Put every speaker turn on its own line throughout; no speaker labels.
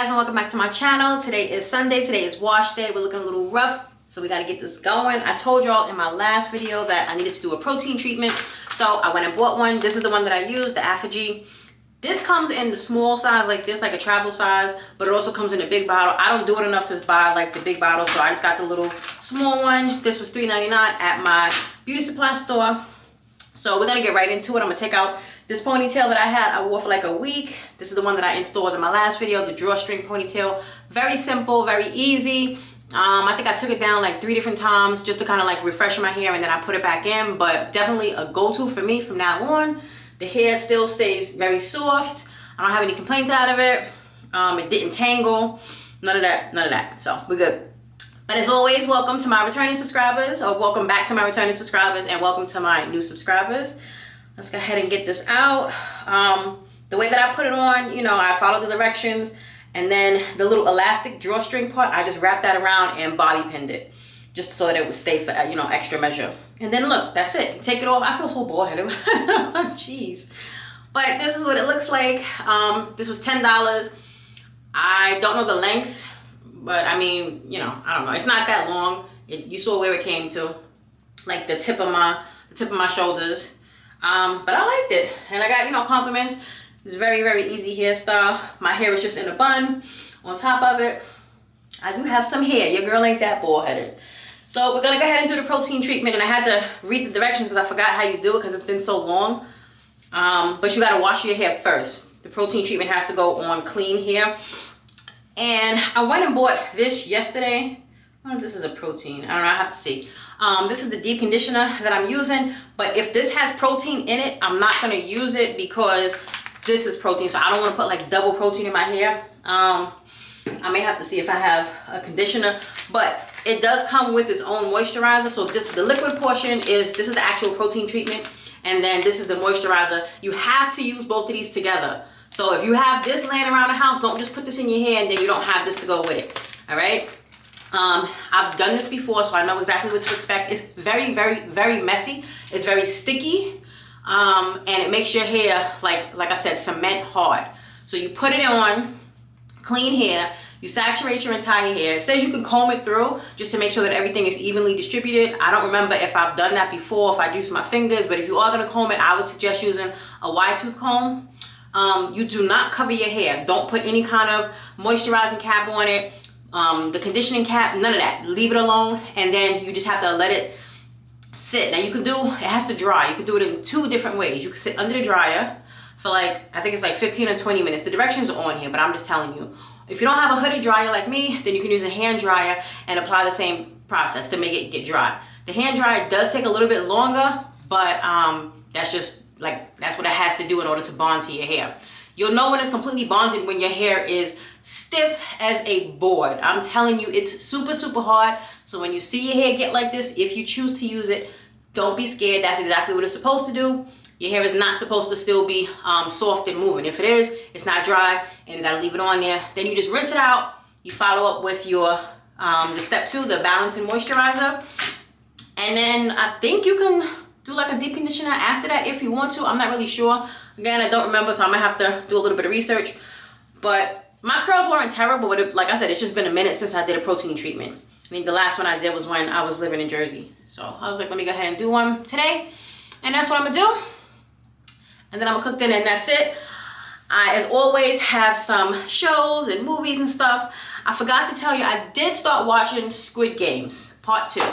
guys, and welcome back to my channel. Today is Sunday. Today is wash day. We're looking a little rough, so we got to get this going. I told y'all in my last video that I needed to do a protein treatment, so I went and bought one. This is the one that I use, the Affigy. This comes in the small size like this, like a travel size, but it also comes in a big bottle. I don't do it enough to buy like the big bottle, so I just got the little small one. This was $3.99 at my beauty supply store. So we're gonna get right into it. I'm gonna take out this ponytail that I wore for like a week. This is the one that I installed in my last video, the drawstring ponytail. Very simple, very easy. I think I took it down like 3 different times just to kind of like refresh my hair, and then I put it back in, but definitely a go-to for me from now on. The hair still stays very soft. I don't have any complaints out of it. It didn't tangle, none of that, so we're good. But as always, welcome to my returning subscribers, or welcome back to my returning subscribers, and welcome to my new subscribers. Let's go ahead and get this out. The way that I put it on, you know, I followed the directions, and then the little elastic drawstring part, I just wrapped that around and bobby pinned it, just so that it would stay for, you know, extra measure. And then look, that's it. You take it off. I feel so bald-headed. Jeez. But this is what it looks like. This was $10. I don't know the length, but I mean, you know, I don't know. It's not that long. You saw where it came to, like the tip of my shoulders. But I liked it, and I got, you know, compliments. It's very, very easy hairstyle. My hair is just in a bun. On top of it, I do have some hair. Your girl ain't that bald-headed. So we're gonna go ahead and do the protein treatment, and I had to read the directions because I forgot how you do it because it's been so long. But you gotta wash your hair first. The protein treatment has to go on clean hair. And I went and bought this yesterday. I don't know if this is a protein. I don't know, I have to see. This is the deep conditioner that I'm using, but if this has protein in it, I'm not gonna use it because this is protein, so I don't wanna put like double protein in my hair. I may have to see if I have a conditioner, but it does come with its own moisturizer. So the liquid portion this is the actual protein treatment, and then this is the moisturizer. You have to use both of these together. So if you have this laying around the house, don't just put this in your hair and then you don't have this to go with it, all right? I've done this before, so I know exactly what to expect. It's very, very, very messy. It's very sticky, and it makes your hair, like I said, cement hard. So you put it on clean hair, you saturate your entire hair. It says you can comb it through just to make sure that everything is evenly distributed. I don't remember if I've done that before, if I use my fingers, but if you are gonna comb it, I would suggest using a wide tooth comb. You do not cover your hair. Don't put any kind of moisturizing cap on it. The conditioning cap, none of that. Leave it alone, and then you just have to let it sit. Now it has to dry. You can do it in 2 different ways. You can sit under the dryer for like, I think it's like 15 or 20 minutes. The directions are on here, but I'm just telling you. If you don't have a hooded dryer like me, then you can use a hand dryer and apply the same process to make it get dry. The hand dryer does take a little bit longer, but that's just like, that's what it has to do in order to bond to your hair. You'll know when it's completely bonded when your hair is stiff as a board. I'm telling you, it's super, super hard. So when you see your hair get like this, if you choose to use it, don't be scared. That's exactly what it's supposed to do. Your hair is not supposed to still be soft and moving. If it is, it's not dry, and you gotta leave it on there. Then you just rinse it out. You follow up with your the step 2, the balancing moisturizer. And then I think you can do like a deep conditioner after that if you want to. I'm not really sure. Again, I don't remember, so I'm gonna have to do a little bit of research. But my curls weren't terrible, but like I said, it's just been a minute since I did a protein treatment. I think the last one I did was when I was living in Jersey. So I was like, let me go ahead and do one today. And that's what I'm gonna do. And then I'm gonna cook dinner, and that's it. I, as always, have some shows and movies and stuff. I forgot to tell you, I did start watching Squid Games, part 2.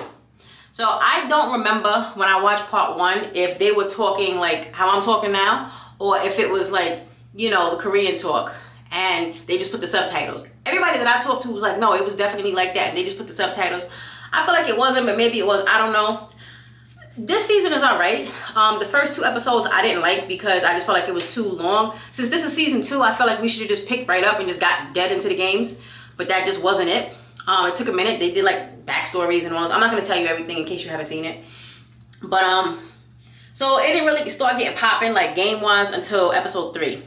So I don't remember when I watched part 1 if they were talking like how I'm talking now, or if it was like, you know, the Korean talk and they just put the subtitles. Everybody that I talked to was like, no, it was definitely like that. They just put the subtitles. I feel like it wasn't, but maybe it was. I don't know. This season is all right. The first 2 episodes I didn't like because I just felt like it was too long. Since this is season 2, I felt like we should have just picked right up and just got dead into the games, but that just wasn't it. It took a minute. They did like backstories and all this. I'm not gonna tell you everything in case you haven't seen it. But so it didn't really start getting popping like game-wise until episode 3.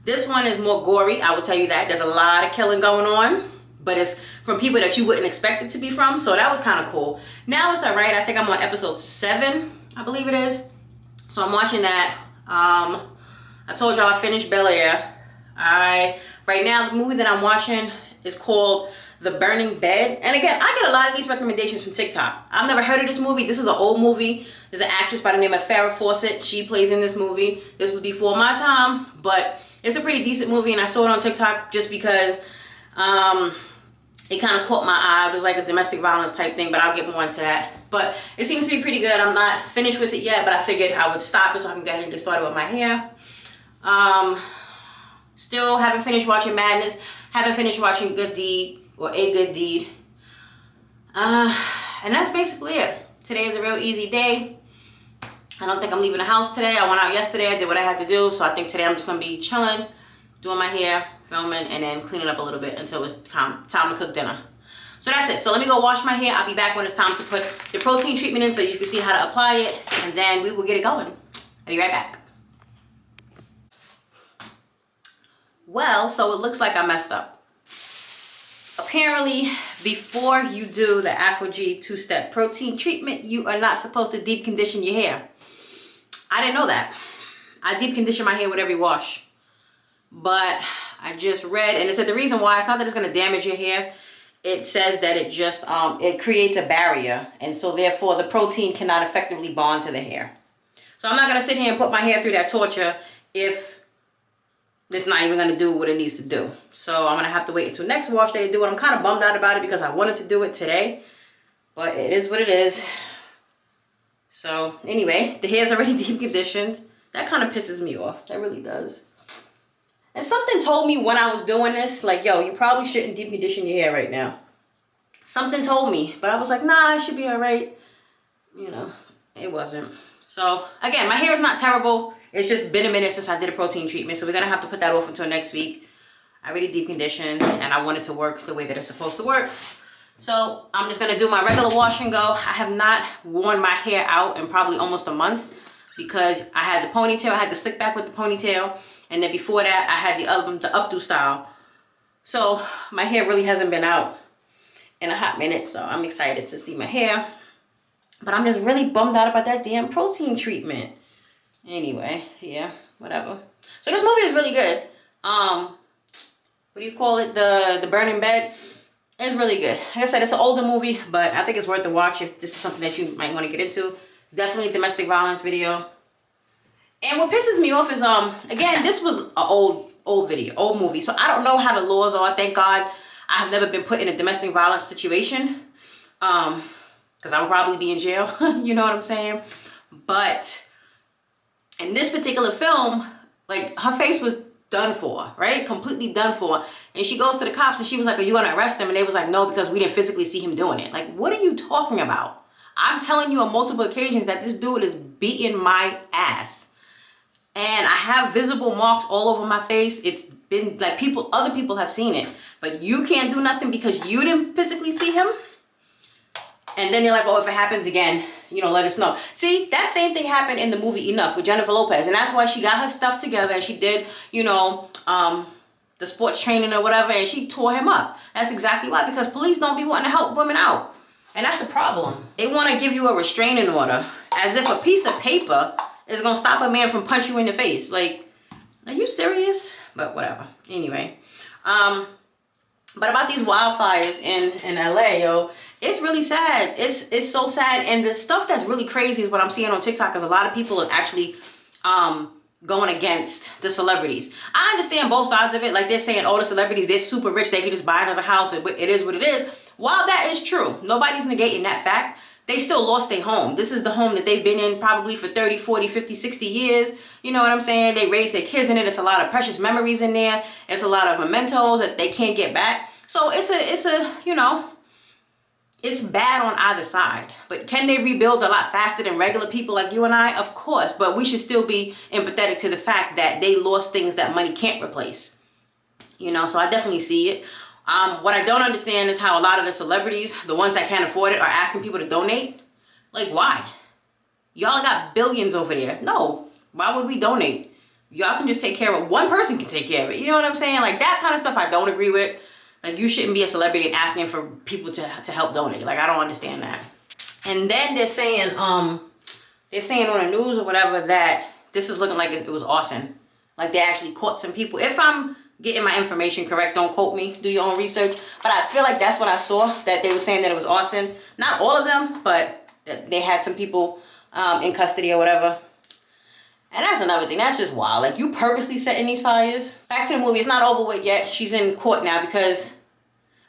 This one is more gory, I will tell you that. There's a lot of killing going on, but it's from people that you wouldn't expect it to be from, so that was kind of cool. Now it's all right. I think I'm on episode 7, I believe it is. So I'm watching that. I told y'all I finished Bel Air. Right now, the movie that I'm watching is called The Burning Bed. And again, I get a lot of these recommendations from TikTok. I've never heard of this movie. This is an old movie. There's an actress by the name of Farrah Fawcett. She plays in this movie. This was before my time, but it's a pretty decent movie, and I saw it on TikTok just because it kind of caught my eye. It was like a domestic violence type thing, but I'll get more into that. But it seems to be pretty good. I'm not finished with it yet, but I figured I would stop it so I can go ahead and get started with my hair. Still haven't finished watching Madness. Haven't finished watching Good Deed or A Good Deed. And that's basically it. Today is a real easy day. I don't think I'm leaving the house today. I went out yesterday. I did what I had to do. So I think today I'm just going to be chilling, doing my hair, filming, and then cleaning up a little bit until it's time to cook dinner. So that's it. So let me go wash my hair. I'll be back when it's time to put the protein treatment in so you can see how to apply it. And then we will get it going. I'll be right back. Well, so it looks like I messed up. Apparently, before you do the Afro-G 2-step protein treatment, you are not supposed to deep condition your hair. I didn't know that. I deep condition my hair with every wash. But I just read, and it said the reason why, it's not that it's going to damage your hair. It says that it just, it creates a barrier. And so therefore, the protein cannot effectively bond to the hair. So I'm not going to sit here and put my hair through that torture if it's not even going to do what it needs to do. So I'm going to have to wait until next wash day to do it. I'm kind of bummed out about it because I wanted to do it today. But it is what it is. So anyway, the hair's already deep conditioned. That kind of pisses me off. That really does. And something told me when I was doing this, like, yo, you probably shouldn't deep condition your hair right now. Something told me. But I was like, nah, I should be all right. You know, it wasn't. So again, my hair is not terrible. It's just been a minute since I did a protein treatment, so we're gonna have to put that off until next week. I already deep conditioned, and I want it to work the way that it's supposed to work. So I'm just gonna do my regular wash and go. I have not worn my hair out in probably almost a month because I had the ponytail. I had the slick back with the ponytail, and then before that, I had the updo style. So my hair really hasn't been out in a hot minute, so I'm excited to see my hair. But I'm just really bummed out about that damn protein treatment. Anyway, yeah, whatever. So this movie is really good. What do you call it? The Burning Bed. It's really good. Like I said, it's an older movie, but I think it's worth the watch if this is something that you might want to get into. Definitely a domestic violence video. And what pisses me off is, again, this was an old movie. So I don't know how the laws are. Thank God I have never been put in a domestic violence situation. Because I would probably be in jail. You know what I'm saying? But in this particular film, like, her face was done for, right? Completely done for. And she goes to the cops and she was like, are you gonna arrest him? And they was like, no, because we didn't physically see him doing it. Like, what are you talking about? I'm telling you on multiple occasions that this dude is beating my ass. And I have visible marks all over my face. It's been like other people have seen it, but you can't do nothing because you didn't physically see him. And then you're like, oh, if it happens again, you know, let us know. See, that same thing happened in the movie Enough with Jennifer Lopez. And that's why she got her stuff together and she did, you know, the sports training or whatever, and she tore him up. That's exactly why, because police don't be wanting to help women out. And that's a problem. They want to give you a restraining order as if a piece of paper is going to stop a man from punching you in the face. Like, are you serious? But whatever. Anyway. But about these wildfires in LA, yo, it's really sad. It's so sad. And the stuff that's really crazy is what I'm seeing on TikTok is a lot of people are actually going against the celebrities. I understand both sides of it. Like, they're saying, oh, the celebrities, they're super rich. They can just buy another house. It is what it is. While that is true, nobody's negating that fact. They still lost their home. This is the home that they've been in probably for 30, 40, 50, 60 years. You know what I'm saying? They raised their kids in it. It's a lot of precious memories in there. It's a lot of mementos that they can't get back. So it's a, you know, it's bad on either side. But can they rebuild a lot faster than regular people like you and I? Of course. But we should still be empathetic to the fact that they lost things that money can't replace. You know, so I definitely see it. What I don't understand is how a lot of the celebrities, the ones that can't afford it, are asking people to donate. Like, why? Y'all got billions over there. No, why would we donate? Y'all can just take care of it. One person can take care of it. You know what I'm saying? Like, that kind of stuff I don't agree with. Like, you shouldn't be a celebrity and asking for people to help donate. Like, I don't understand that. And then they're saying on the news or whatever that this is looking like it was arson. Like, they actually caught some people. If I'm getting my information correct. Don't quote me. Do your own research. But I feel like that's what I saw, that they were saying that it was arson. Not all of them, but they had some people in custody or whatever. And that's another thing. That's just wild. Like, you purposely setting these fires. Back to the movie. It's not over with yet. She's in court now because,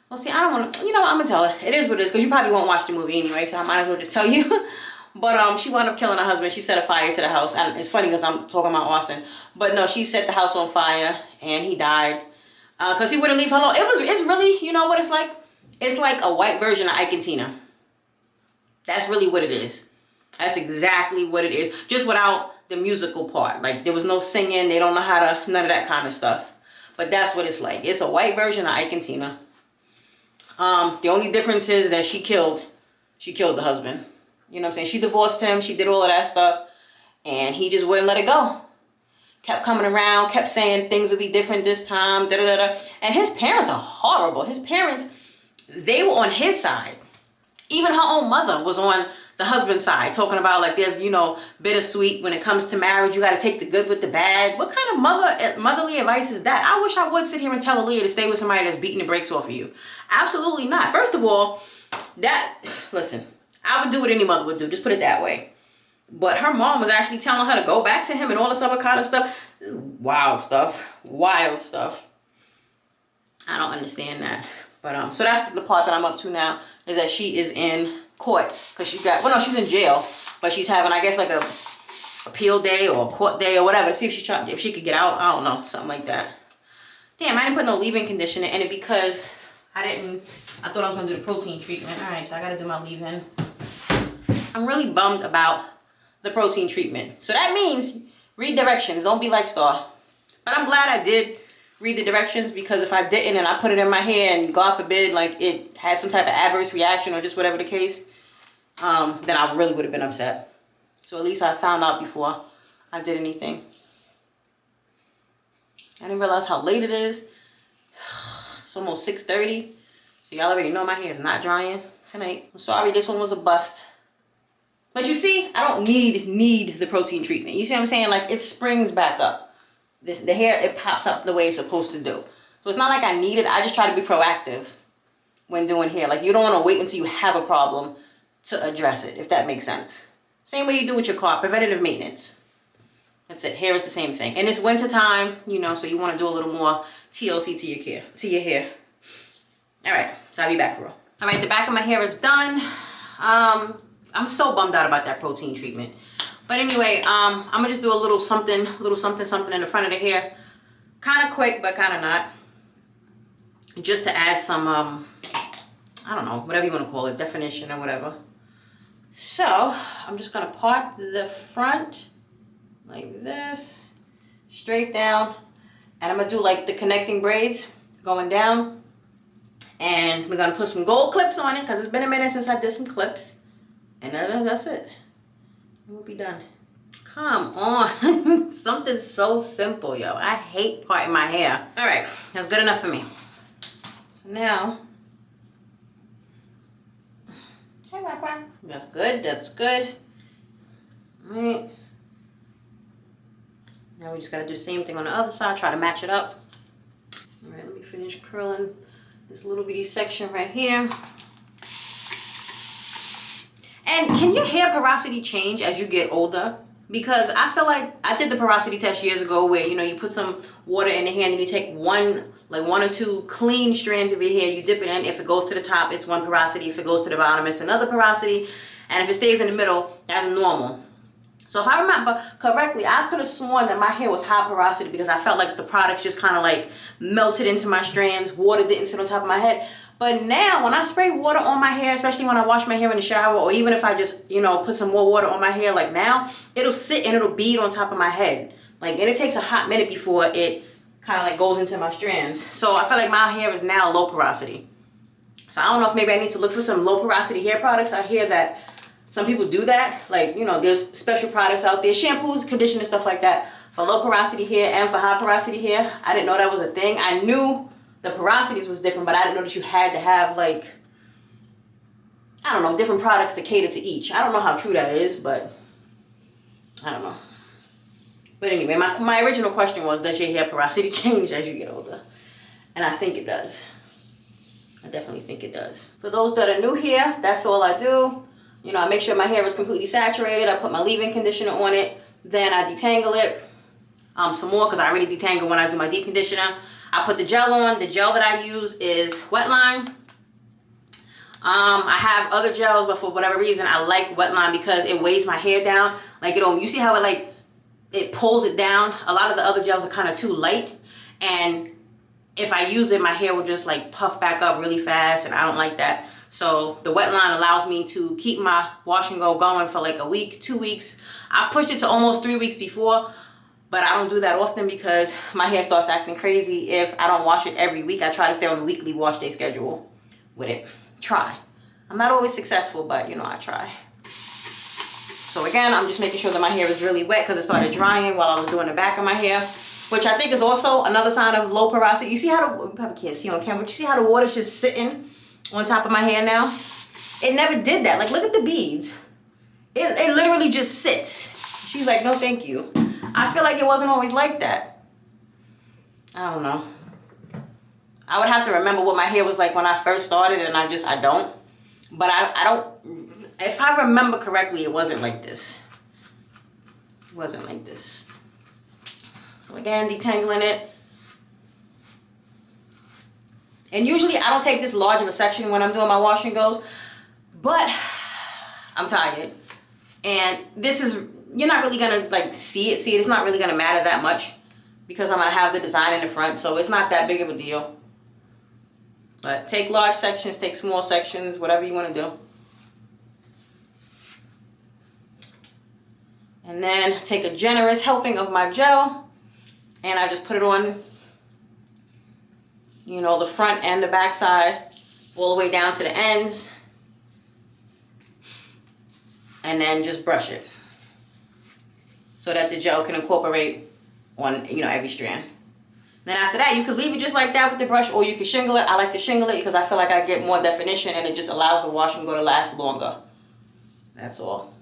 well, see, I don't want to, you know what, I'm going to tell her. It is what it is, because you probably won't watch the movie anyway, so I might as well just tell you. But she wound up killing her husband. She set a fire to the house. And it's funny because I'm talking about arson. But no, she set the house on fire and he died because he wouldn't leave her alone. It's really, you know what it's like? It's like a white version of Ike and Tina. That's really what it is. That's exactly what it is. Just without the musical part. Like, there was no singing. They don't know how to, none of that kind of stuff. But that's what it's like. It's a white version of Ike and Tina. The only difference is that she killed the husband. You know what I'm saying? She divorced him. She did all of that stuff. And he just wouldn't let it go. Kept coming around. Kept saying things would be different this time. Da, da, da, da. And his parents are horrible. His parents, they were on his side. Even her own mother was on the husband's side. Talking about, like, there's, you know, bittersweet when it comes to marriage. You got to take the good with the bad. What kind of motherly advice is that? I wish I would sit here and tell Aaliyah to stay with somebody that's beating the brakes off of you. Absolutely not. First of all, listen, I would do what any mother would do. Just put it that way. But her mom was actually telling her to go back to him and all this other kind of stuff. Wild stuff. Wild stuff. I don't understand that. But so that's the part that I'm up to now, is that she is in court. Because she's got, well, no, she's in jail. But she's having, I guess, like a appeal day or a court day or whatever to see if she could get out. I don't know. Something like that. Damn, I didn't put no leave-in conditioner in it because I thought I was going to do the protein treatment. All right, so I got to do my leave-in. I'm really bummed about the protein treatment. So that means read directions. Don't be like Star. But I'm glad I did read the directions, because if I didn't and I put it in my hair and God forbid, like, it had some type of adverse reaction or just whatever the case, then I really would have been upset. So at least I found out before I did anything. I didn't realize how late it is. It's almost 6:30. So y'all already know my hair is not drying tonight. I'm sorry, this one was a bust. But you see, I don't need the protein treatment. You see what I'm saying? Like, it springs back up. The hair, it pops up the way it's supposed to do. So it's not like I need it. I just try to be proactive when doing hair. Like, you don't want to wait until you have a problem to address it, if that makes sense. Same way you do with your car, preventative maintenance. That's it. Hair is the same thing. And it's winter time, you know, so you want to do a little more TLC to your hair. All right, so I'll be back for real. All right, the back of my hair is done. I'm so bummed out about that protein treatment. But anyway, I'm gonna just do a little something in the front of the hair. Kind of quick, but kind of not. Just to add some, I don't know, whatever you want to call it, definition or whatever. So, I'm just gonna part the front like this, straight down. And I'm gonna do like the connecting braids going down. And we're gonna put some gold clips on it, because it's been a minute since I did some clips. And that's it. We'll be done. Come on. Something so simple, yo. I hate parting my hair. All right, that's good enough for me. So now, hey, that's good, that's good. All right. Now we just gotta do the same thing on the other side, try to match it up. All right, let me finish curling this little bitty section right here. And can your hair porosity change as you get older? Because I feel like I did the porosity test years ago where, you know, you put some water in the hair and then you take one or two clean strands of your hair, you dip it in. If it goes to the top, it's one porosity. If it goes to the bottom, it's another porosity. And if it stays in the middle, that's normal. So if I remember correctly, I could have sworn that my hair was high porosity because I felt like the products just kind of like melted into my strands. Water didn't sit on top of my head. But now when I spray water on my hair, especially when I wash my hair in the shower, or even if I just, you know, put some more water on my hair like now, it'll sit and it'll bead on top of my head. Like, and it takes a hot minute before it kind of like goes into my strands. So I feel like my hair is now low porosity. So I don't know if maybe I need to look for some low porosity hair products. I hear that some people do that. Like, you know, there's special products out there, shampoos, conditioners, stuff like that for low porosity hair and for high porosity hair. I didn't know that was a thing. I knew the porosities was different, but I didn't know that you had to have, like, I don't know, different products to cater to each. I don't know how true that is, but I don't know. But anyway, my original question was, does your hair porosity change as you get older? And I think it does. I definitely think it does. For those that are new here, that's all I do. You know, I make sure my hair is completely saturated. I put my leave-in conditioner on it. Then I detangle it some more because I already detangle when I do my deep conditioner. I put the gel on. The gel that I use is Wetline. I have other gels, but for whatever reason, I like Wetline because it weighs my hair down. Like, you see how it pulls it down? A lot of the other gels are kind of too light. And if I use it, my hair will just like puff back up really fast, and I don't like that. So the Wetline allows me to keep my wash and go going for like a week, 2 weeks. I've pushed it to almost 3 weeks before, but I don't do that often because my hair starts acting crazy if I don't wash it every week. I try to stay on the weekly wash day schedule with it. Try. I'm not always successful, but you know, I try. So again, I'm just making sure that my hair is really wet because it started drying while I was doing the back of my hair, which I think is also another sign of low porosity. You see how you probably can't see on camera, but you see how the water's just sitting on top of my hair now? It never did that. Like, look at the beads. It literally just sits. She's like, no, thank you. I feel like it wasn't always like that. I don't know. I would have to remember what my hair was like when I first started, and I don't. But I don't, if I remember correctly, it wasn't like this. It wasn't like this. So again, detangling it. And usually I don't take this large of a section when I'm doing my wash and goes, but I'm tired. And this is, you're not really gonna like see it. It's not really gonna matter that much because I'm gonna have the design in the front, so it's not that big of a deal. But take large sections, take small sections, whatever you want to do. And then take a generous helping of my gel, and I just put it on, you know, the front and the back side, all the way down to the ends. And then just brush it so that the gel can incorporate on, you know, every strand. Then after that, you could leave it just like that with the brush, or you can shingle it. I like to shingle it because I feel like I get more definition and it just allows the wash and go to last longer. That's all.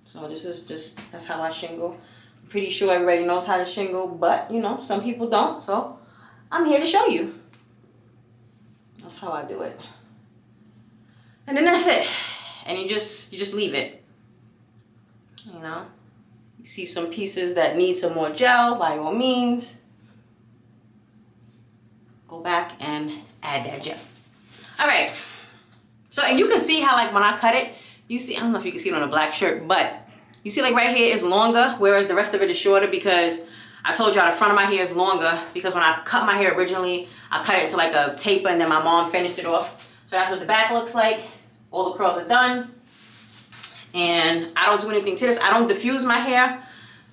So this is just, that's how I shingle. I'm pretty sure everybody knows how to shingle, but you know, some people don't. So I'm here to show you. That's how I do it. And then that's it. And you just leave it. You know? You see some pieces that need some more gel, by all means, go back and add that gel. All right. So, and you can see how like when I cut it, you see, I don't know if you can see it on a black shirt, but you see like right here is longer, whereas the rest of it is shorter because I told y'all the front of my hair is longer because when I cut my hair originally, I cut it to like a taper and then my mom finished it off. So that's what the back looks like. All the curls are done. And I don't do anything to this. I don't diffuse my hair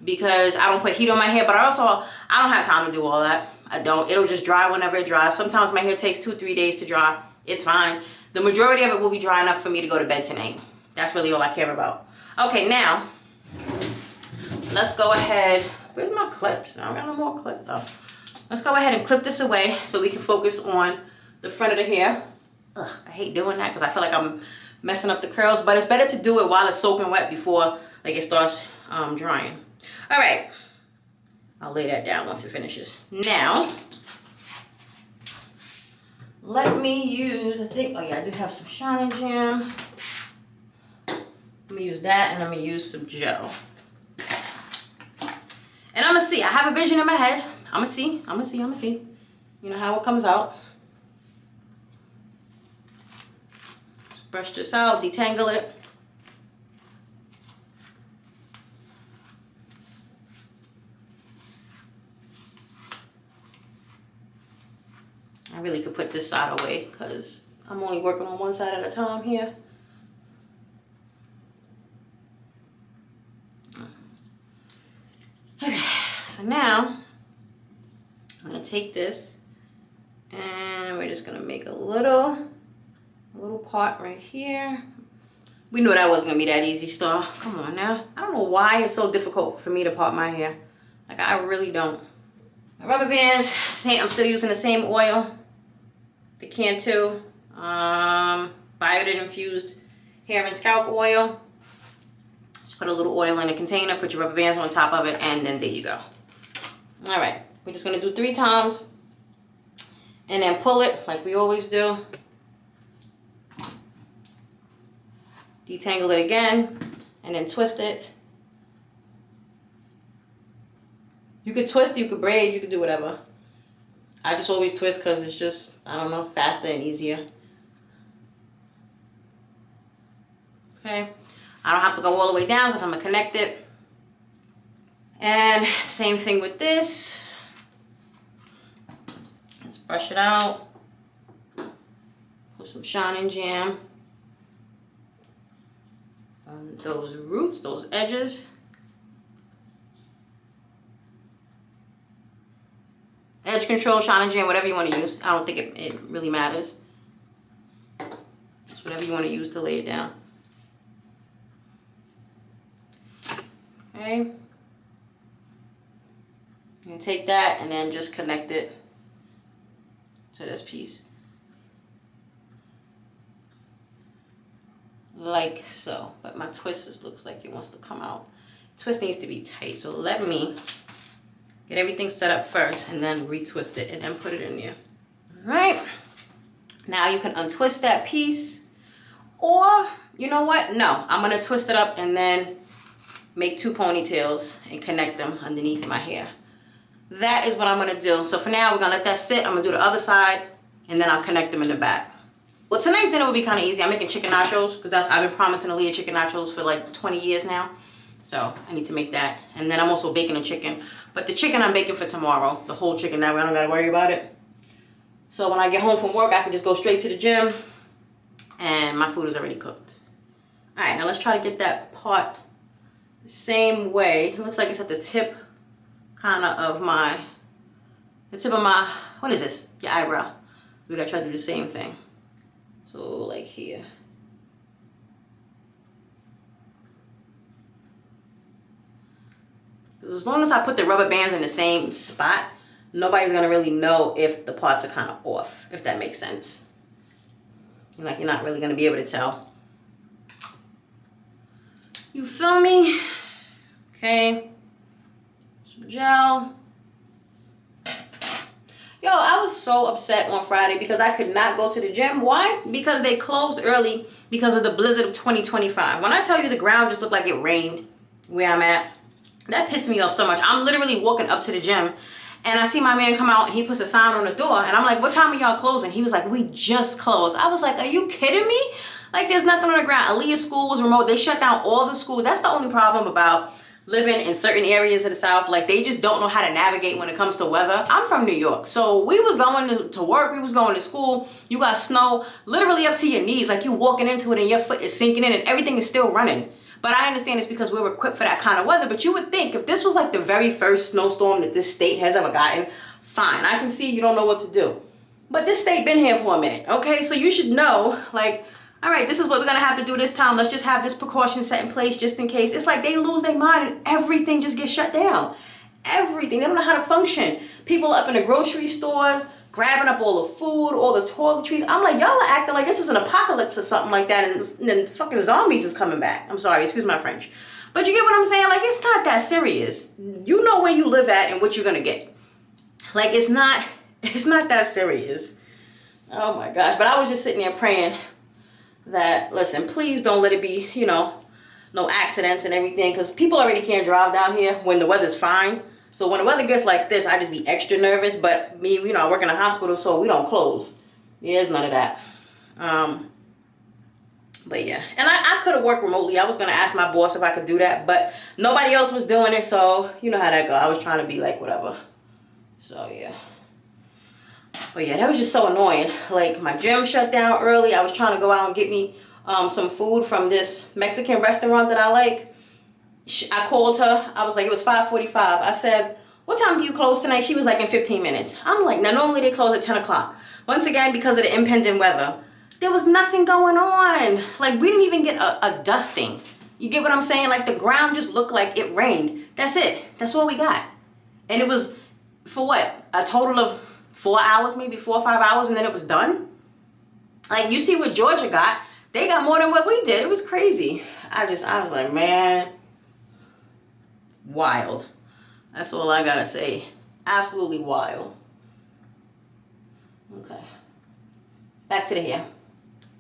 because I don't put heat on my hair, but I don't have time to do all that. I don't. It'll just dry whenever it dries. Sometimes my hair takes 2-3 days to dry. It's fine. The majority of it will be dry enough for me to go to bed tonight. That's really all I care about. Okay, now, let's go ahead. Where's my clips? I don't got no more clips though. Let's go ahead and clip this away so we can focus on the front of the hair. Ugh, I hate doing that because I feel like I'm messing up the curls, but it's better to do it while it's soaking wet before like it starts drying. All right, I'll lay that down once it finishes. Now, let me use, I think, oh yeah, I do have some Shine Jam. Let me use that, and I'm gonna use some gel. And I'm gonna see, I have a vision in my head. I'm gonna see. You know how it comes out. Brush this out, detangle it. I really could put this side away because I'm only working on one side at a time here. Okay, so now I'm gonna take this and we're just gonna make a little part right here. We knew that wasn't gonna be that easy, Star. Come on now. I don't know why it's so difficult for me to part my hair. Like, I really don't. My rubber bands, I'm still using the same oil. The Cantu biotin infused hair and scalp oil. Just Put a little oil in a container, put your rubber bands on top of it, and then there you go. All right, we're just gonna do 3 times and then pull it like we always do. Detangle it again and then twist it. You could twist, you could braid, you could do whatever. I just always twist because it's just, I don't know, faster and easier. Okay, I don't have to go all the way down because I'm gonna connect it. And same thing with this. Let's brush it out. Put some Shine and Jam on those roots, those edges. Edge control, Shine and Jam, whatever you want to use. I don't think it really matters. It's whatever you want to use to lay it down. Okay. You can take that and then just connect it to this piece. Like so. But my twist just looks like it wants to come out. Twist needs to be tight. So let me get everything set up first and then retwist it and then put it in there. All right. Now you can untwist that piece. Or, you know what? No, I'm going to twist it up and then make 2 ponytails and connect them underneath my hair. That is what I'm going to do. So for now, we're going to let that sit. I'm going to do the other side and then I'll connect them in the back. Well, tonight's dinner will be kind of easy. I'm making chicken nachos because I've been promising Aaliyah chicken nachos for like 20 years now. So I need to make that. And then I'm also baking a chicken. But the chicken I'm baking for tomorrow. The whole chicken, that way I don't got to worry about it. So when I get home from work, I can just go straight to the gym. And my food is already cooked. All right, now let's try to get that part the same way. It looks like it's at the tip kind of my, what is this? Your eyebrow. We got to try to do the same thing. So like here. Because as long as I put the rubber bands in the same spot, nobody's going to really know if the parts are kind of off, if that makes sense. Like you're not really going to be able to tell. You feel me? Okay. Some gel. Yo, I was so upset on Friday because I could not go to the gym. Why? Because they closed early because of the blizzard of 2025. When I tell you the ground just looked like it rained where I'm at, that pissed me off so much. I'm literally walking up to the gym and I see my man come out and he puts a sign on the door and I'm like, what time are y'all closing? He was like, we just closed. I was like, are you kidding me? Like there's nothing on the ground. Aaliyah's school was remote. They shut down all the schools. That's the only problem about living in certain areas of the South. Like they just don't know how to navigate when it comes to weather. I'm from New York. So we was going to work. We was going to school. You got snow literally up to your knees. Like you walking into it and your foot is sinking in and everything is still running. But I understand it's because we were equipped for that kind of weather. But you would think if this was like the very first snowstorm that this state has ever gotten, fine. I can see you don't know what to do. But this state been here for a minute, okay? So you should know, like, all right, this is what we're gonna have to do this time. Let's just have this precaution set in place just in case. It's like they lose their mind and everything just gets shut down. Everything, they don't know how to function. People up in the grocery stores, grabbing up all the food, all the toiletries. I'm like, y'all are acting like this is an apocalypse or something like that and then fucking zombies is coming back. I'm sorry, excuse my French. But you get what I'm saying? Like, it's not that serious. You know where you live at and what you're gonna get. Like, it's not that serious. Oh my gosh, but I was just sitting there praying that, listen, please don't let it be, you know, no accidents and everything, because people already can't drive down here when the weather's fine. So when the weather gets like this, I just be extra nervous. But me, you know, I work in a hospital, so we don't close. There's none of that. But yeah, and I could have worked remotely. I was going to ask my boss if I could do that, but nobody else was doing it. So you know how that go. I was trying to be like, whatever. So yeah. But yeah, that was just so annoying. Like my gym shut down early. I was trying to go out and get me some food from this Mexican restaurant that I like. I called her. I was like, it was 5:45. I said, what time do you close tonight? She was like, in 15 minutes. I'm like, now normally they close at 10 o'clock. Once again, because of the impending weather, there was nothing going on. Like we didn't even get a dusting. You get what I'm saying? Like the ground just looked like it rained. That's it. That's all we got. And it was for what? A total of 4 hours, maybe 4 or 5 hours, and then it was done. Like you see what Georgia got. They got more than what we did. It was crazy. I was like, man, wild. That's all I gotta say. Absolutely wild. Okay. Back to the hair.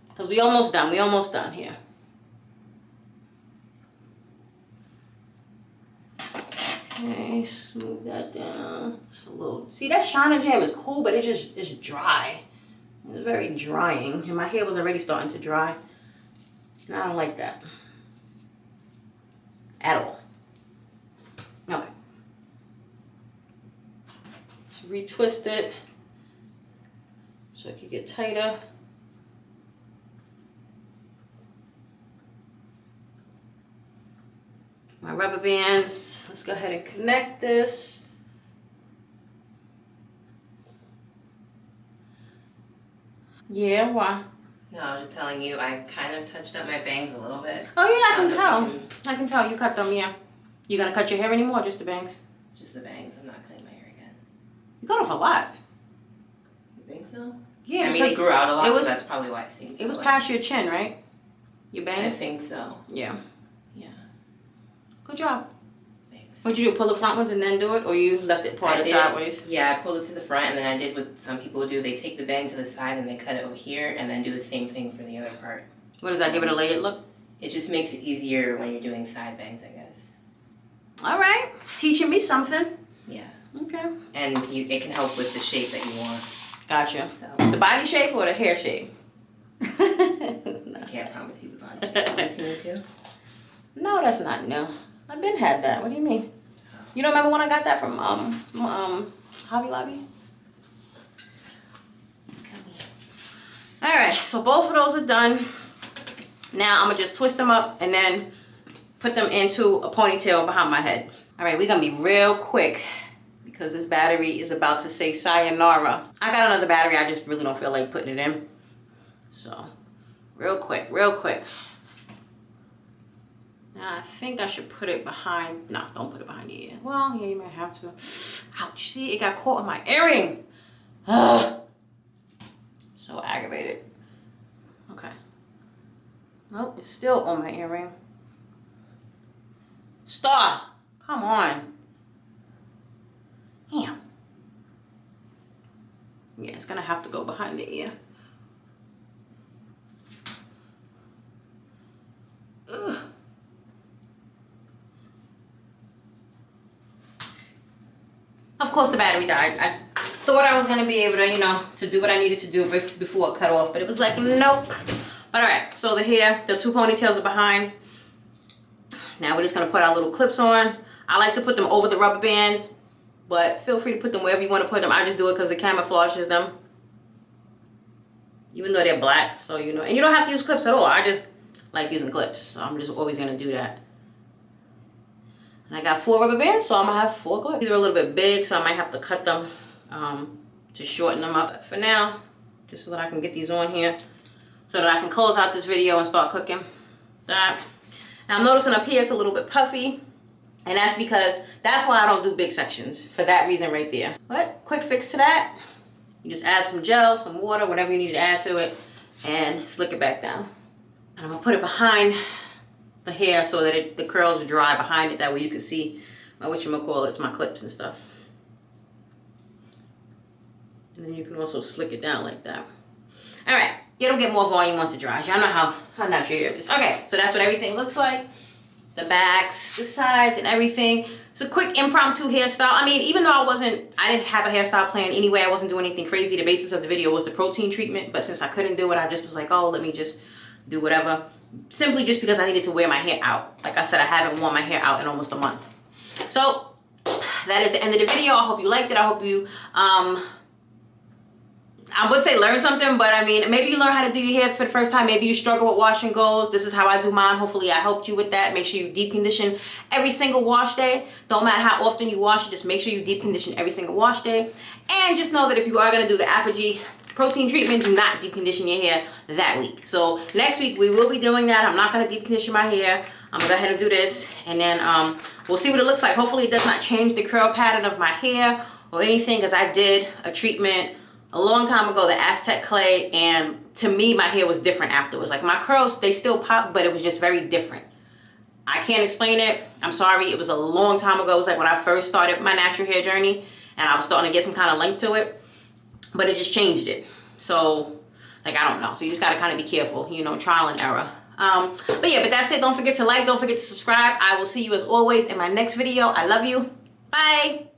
Because we almost done. We almost done here. Okay, smooth that down. Just a little. See, that Shine Jam is cool, but it's dry. It's very drying. And my hair was already starting to dry. And I don't like that. At all. Okay. Just retwist it so it can get tighter. My rubber bands. Let's go ahead and connect this. Yeah, why?
No, I was just telling you, I kind of touched up my bangs a little bit.
Oh yeah, I can tell. I can tell you cut them, yeah. You gonna cut your hair anymore or just the bangs?
Just the bangs. I'm not cutting my hair again.
You cut off a lot.
You think so?
Yeah,
I mean, it grew out a lot, so that's probably why it seems.
It was past your chin, right? Your bangs?
I think so.
Yeah.
Yeah.
Good job.
Thanks.
What'd you do? Pull the front ones and then do it, or you left it parted sideways?
Yeah, I pulled it to the front, and then I did what some people do. They take the bang to the side and they cut it over here, and then do the same thing for the other part.
What does that give it a layered look?
It just makes it easier when you're doing side bangs, I guess.
All right, teaching me something.
Yeah.
Okay.
And it can help with the shape that you want.
Gotcha.
So
the body shape or the hair shape?
I can't promise you the body shape. Listening to?
No, that's not new. I've been had that. What do you mean? You don't remember when I got that from Hobby Lobby? All right, so both of those are done. Now I'm gonna just twist them up and then put them into a ponytail behind my head. All right, we're gonna be real quick because this battery is about to say sayonara. I got another battery, I just really don't feel like putting it in. So, real quick, real quick. Now I think I should put it behind, no, don't put it behind the ear. Well, yeah, you might have to. Ouch, see, it got caught in my earring. Ugh. So aggravated. Okay. Nope, it's still on my earring. Stop! Come on. Damn. Yeah, it's gonna have to go behind the ear. Ugh. Of course the battery died. I thought I was gonna be able to, you know, to do what I needed to do before it cut off, but it was like, nope. But all right, so the hair, the two ponytails are behind. Now we're just gonna put our little clips on. I like to put them over the rubber bands, but feel free to put them wherever you want to put them. I just do it because it camouflages them. Even though they're black, so you know. And you don't have to use clips at all. I just like using clips, so I'm just always gonna do that. And I got 4 rubber bands, so I'm gonna have 4 clips. These are a little bit big, so I might have to cut them to shorten them up. But for now, just so that I can get these on here, so that I can close out this video and start cooking. That. Now I'm noticing up here it's a little bit puffy, and that's because, that's why I don't do big sections, for that reason right there. But quick fix to that, you just add some gel, some water, whatever you need to add to it, and slick it back down. And I'm gonna put it behind the hair so that the curls dry behind it, that way you can see my whatchamacallit, it's my clips and stuff. And then you can also slick it down like that. All right, it'll get more volume once it dries. Y'all know how natural your hair is. Okay, so that's what everything looks like. The backs, the sides, and everything. It's a quick impromptu hairstyle. I mean, even though I didn't have a hairstyle plan anyway, I wasn't doing anything crazy. The basis of the video was the protein treatment, but since I couldn't do it, I just was like, oh, let me just do whatever. Simply just because I needed to wear my hair out. Like I said, I haven't worn my hair out in almost a month. So, that is the end of the video. I hope you liked it. I hope you, I would say learn something, but I mean, maybe you learn how to do your hair for the first time. Maybe you struggle with wash and goes. This is how I do mine. Hopefully I helped you with that. Make sure you deep condition every single wash day. Don't matter how often you wash it, just make sure you deep condition every single wash day. And just know that if you are going to do the Apogee protein treatment, do not deep condition your hair that week. So next week we will be doing that. I'm not going to deep condition my hair. I'm going to go ahead and do this, and then we'll see what it looks like. Hopefully it does not change the curl pattern of my hair or anything, because I did a treatment a long time ago, the Aztec clay, and to me my hair was different afterwards. Like my curls, they still pop, but it was just very different. I can't explain it. I'm sorry. It was a long time ago. It was like when I first started my natural hair journey and I was starting to get some kind of length to it, but it just changed it. So like, I don't know. So you just got to kind of be careful, you know, trial and error. But yeah, but that's it. Don't forget to like, don't forget to subscribe. I will see you as always in my next video. I love you. Bye.